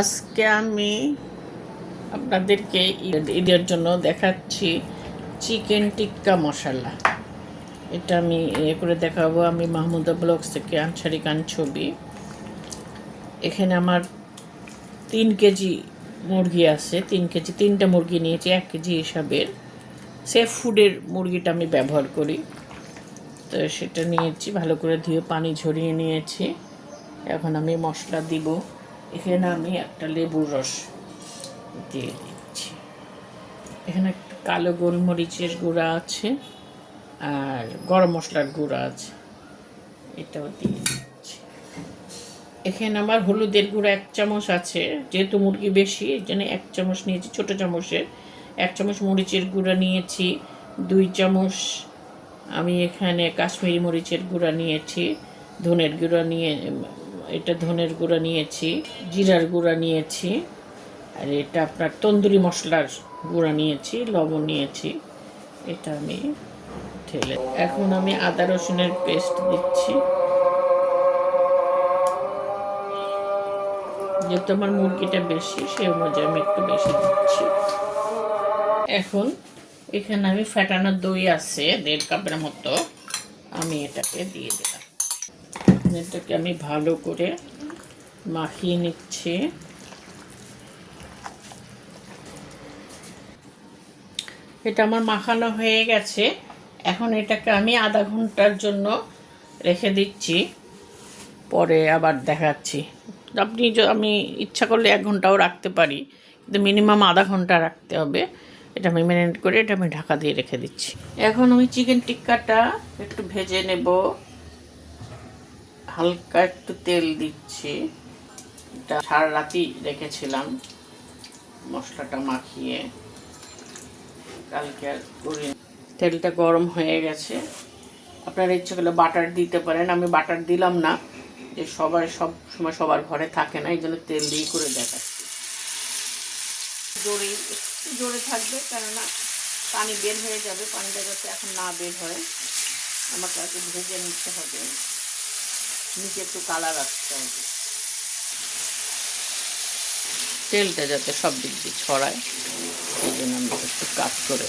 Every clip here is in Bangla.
আজকে আমি আপনাদেরকে ঈদের জন্য দেখাচ্ছি চিকেন টিক্কা মশলা। এটা আমি করে দেখাবো। আমি মাহমুদা ব্লগস থেকে আনসারি খান ছবি। এখানে আমার 3 কেজি মুরগি আছে। 3 কেজি 3টা মুরগি নিয়েছি 1 কেজি হিসাবের। সেফ ফুডের মুরগিটা আমি ব্যবহার করি, তো সেটা নিয়েছি, ভালো করে ধুয়ে পানি ঝরিয়ে নিয়েছি। এখন আমি মশলা দিব। এখানে আমি একটা লেবুর রস দিয়ে দিচ্ছি। এখানে একটা কালো গোলমরিচের গুঁড়া আছে আর গরম মশলার গুঁড়া আছে, এটাও দিয়ে দিচ্ছি। এখানে আমার হলুদের গুঁড়া 1 চামচ আছে, যেহেতু মুরগি বেশি এর জন্য 1 চামচ নিয়েছি, ছোটো চামচের। 1 চামচ মরিচের গুঁড়া নিয়েছি, 2 চামচ আমি এখানে কাশ্মীরি মরিচের গুঁড়া নিয়েছি, ধনের গুঁড়া নিয়েছি, জিরার গুঁড়া নিয়েছি, আর এটা আপনার তন্দুরি মশলার গুঁড়া নিয়েছি, লবণ নিয়েছি। এটা আমি ঢেলে এখন আমি আদা রসুনের পেস্ট দিচ্ছি। যেহেতু আমার মুরগিটা বেশি সেই অনুযায়ী আমি একটু বেশি দিচ্ছি। এখন এখানে আমি ফ্যাটানো দই আছে 1.5 কাপের মতো, আমি এটাকে দিয়ে দিলাম। এটাকে আমি ভালো করে মাখিয়ে নিচ্ছি। এটা আমার মাখানো হয়ে গেছে। এখন এটাকে আমি আধা ঘন্টার জন্য রেখে দিচ্ছি, পরে আবার দেখাচ্ছি। আমি ইচ্ছা করলে 1 ঘন্টাও রাখতে পারি, কিন্তু মিনিমাম আধা ঘন্টা রাখতে হবে। এটা আমি ম্যারিনেট করে এটা আমি ঢাকা দিয়ে রেখে দিচ্ছি। এখন আমি চিকেন টিক্কাটা একটু ভেজে নেব। হালকা একটু তেল দিচ্ছি। এটা সারা রাতই রেখেছিলাম মশলাটা মাখিয়ে, কালকে আর করি। তেলটা গরম হয়ে গেছে। আপনারা ইচ্ছে করলে বাটার দিতে পারেন, আমি বাটার দিলাম না, যে সব সময় সবার ঘরে থাকে না, এই জন্য তেল দিয়ে করে দেখাচ্ছি। একটু জোরে থাকবে, কেননা পানি বের হয়ে যাবে। পানিটা যাতে এখন না বের হয়, আমাকে আগে ভেজে নিতে হবে, নিচে একটু কালার আসতে হবে। তেলটা যাতে সব দিক দিয়ে ছড়ায়, এই জন্য আমি একটু কাট করে।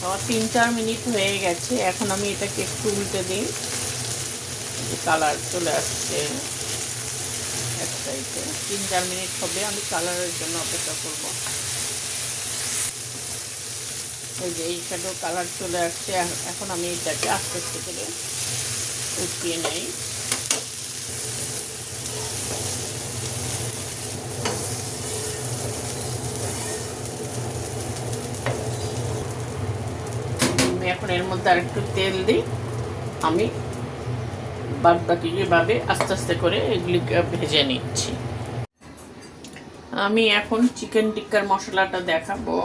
আমার 3-4 মিনিট হয়ে গেছে। এখন আমি এটাকে একটু উল্টে দিই, কালার চলে আসছে এক সাইডে। 3-4 মিনিট হবে, আমি কালারের জন্য অপেক্ষা করব। এই যে এই সাইডেও কালার চলে আসছে। এখন আমি এটাকে আস্তে আস্তে করে উঠিয়ে নেই। আমি এখন এর মধ্যে আর একটু তেল দিই। আমি বাদবাকি যেভাবে আস্তে আস্তে করে এগুলিকে ভেজে নিচ্ছি। আমি এখন চিকেন টিক্কার মশলাটা দেখাবো।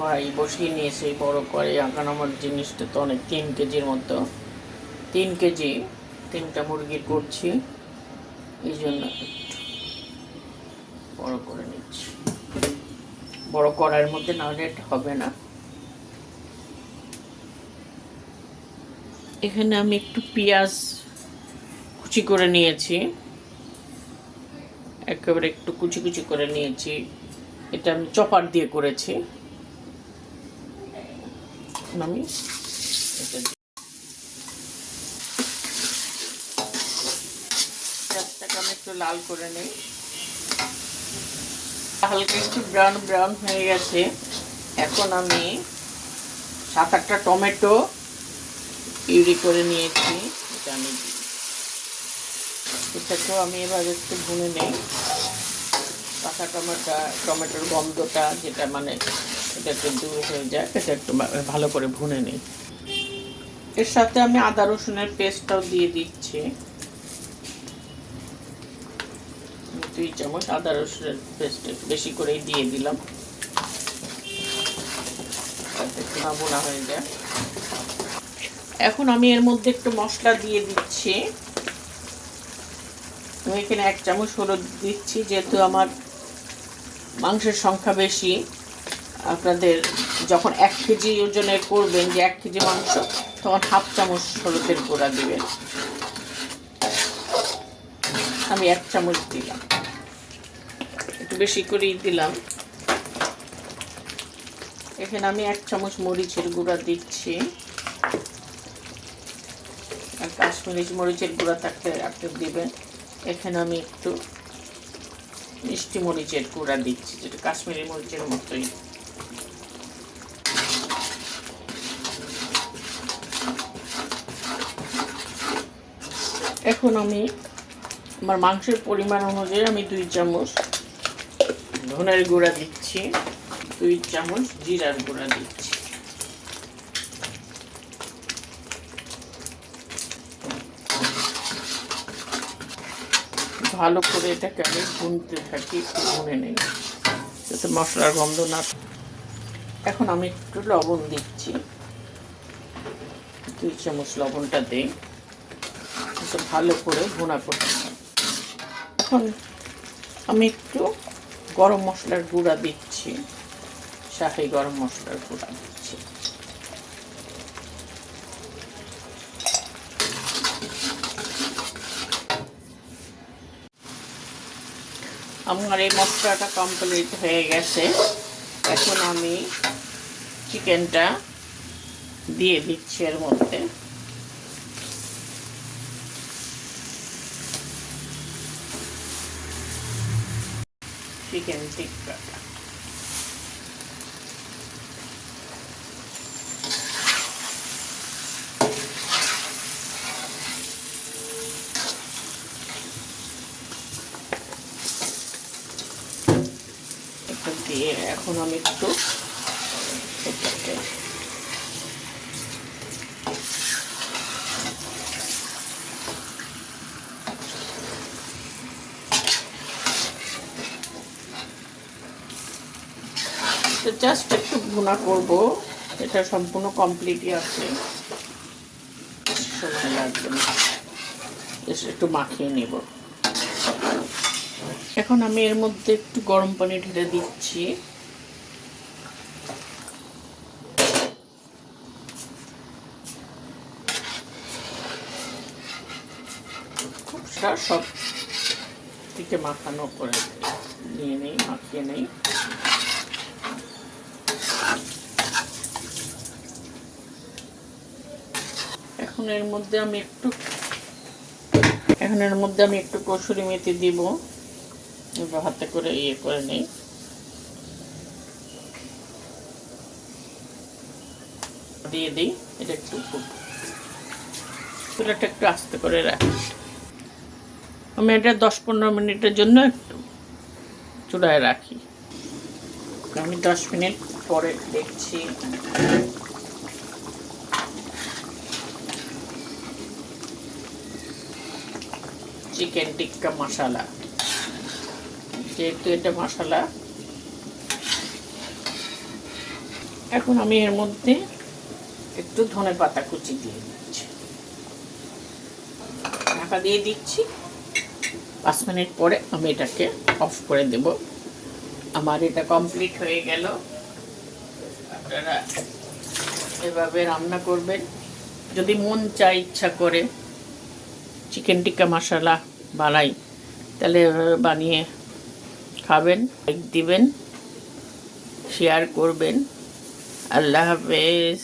কড়াই বসিয়ে নিয়েছি, বড় কড়াই। এখন আমার জিনিসটা তো অনেক, 3 কেজির মতো, 3 কেজি 3টা মুরগির করছি, এই জন্য একটু বড় করে নিচ্ছি। বড় কড়াইয়ের মধ্যে না হলে এটা হবে না। এখানে আমি একটু পেঁয়াজ কুচি করে নিয়েছি, একেবারে একটু কুচি কুচি করে নিয়েছি। এটা আমি চপার দিয়ে করেছি। আমি এটা পেঁয়াজটাকে আমি একটু লাল করে নিই। হালকা একটু ব্রাউন ব্রাউন হয়ে গেছে। এখন আমি 7-8টা টমেটো পিউরি করে নিয়েছি, এটা আমি দিই। এটাকেও আমি এবার একটু ভুনে নেই। কাঁচা টমেটোর গন্ধটা যেটা মানে এটা একটু দূর হয়ে যায়, এটা একটু ভালো করে ভুনে নিই। এর সাথে আমি আদা রসুনের পেস্টটাও দিয়ে দিচ্ছি। 2 চামচ আদা রসুনের পেস্ট বেশি করেই দিয়ে দিলাম, একটু বোনা হয়ে যায়। এখন আমি এর মধ্যে একটু মশলা দিয়ে দিচ্ছি। আমি এখানে 1 চামচ হলুদ দিচ্ছি, যেহেতু আমার মাংসের সংখ্যা বেশি। আপনাদের যখন 1 কেজি ওজনের করবেন, যে 1 কেজি মাংস, তখন হাফ চামচ হলুদের গুঁড়া দিবেন। আমি 1 চামচ দিলাম, একটু বেশি করেই দিলাম। এখানে আমি 1 চামচ মরিচের গুঁড়া দিচ্ছি, আর কাশ্মীরি মরিচের গুঁড়া থাকলে আপনি দিবেন। এখানে আমি একটু মিষ্টি মরিচের গুঁড়া দিচ্ছি, যেটা কাশ্মীরি মরিচের মতোই। এখন আমি আমার মাংসের পরিমাণ অনুযায়ী আমি 2 চামচ ধনের গুঁড়া দিচ্ছি, 2 চামচ জিরার গুঁড়া দিচ্ছি। ভালো করে এটাকে আমি ভুনতে থাকি, একটু ভুনে নেই যাতে মশলার গন্ধ না। এখন আমি একটু লবণ দিচ্ছি, 2 চামচ লবণটা দিই, ভালো করে ভুনা করতে হবে। এখন আমি একটু গরম মশলার গুঁড়া দিচ্ছি, শাহি গরম মশলার গুঁড়া দিচ্ছি। আমার এই মশলাটা কমপ্লিট হয়ে গেছে। এখন আমি চিকেনটা দিয়ে দিচ্ছি এর মধ্যে। চিকেন টিক্কাটা দিয়ে এখন আমি একটু জাস্ট একটু ভুনা করব, এটা সম্পূর্ণ কমপ্লিটই আছে, সময় লাগবে না, একটু মাখিয়ে নেব। এখন আমি এর মধ্যে একটু গরম পানি ঢেলে দিচ্ছি। সব দিকে মাখানো করে নিয়ে নেই, মাখিয়ে নেই। এখন এর মধ্যে আমি একটু কসুরি মেথি দিব, হাতে করে ইয়ে করে নেই। দিয়ে দিই, এটা একটু চুলাটা একটু আস্তে করে রাখি। আমি এটা 10-15 মিনিটের জন্য একটু চুলায় রাখি। আমি 10 মিনিট পরে দেখছি। চিকেন টিক্কা মশলা, যেহেতু এটা মশলা, এখন আমি এর মধ্যে একটু ধনেপাতা কুচি দিয়ে দিচ্ছি, ঢাকা দিয়ে দিচ্ছি। 5 মিনিট পরে আমি এটাকে অফ করে দেব। আমার এটা কমপ্লিট হয়ে গেল। আপনারা এভাবে রান্না করবেন। যদি মন চায়, ইচ্ছা করে চিকেন টিক্কা মশলা বানাই, তাহলে বানিয়ে খাবেন, লাইক দিবেন, শেয়ার করবেন। আল্লাহ হাফেজ।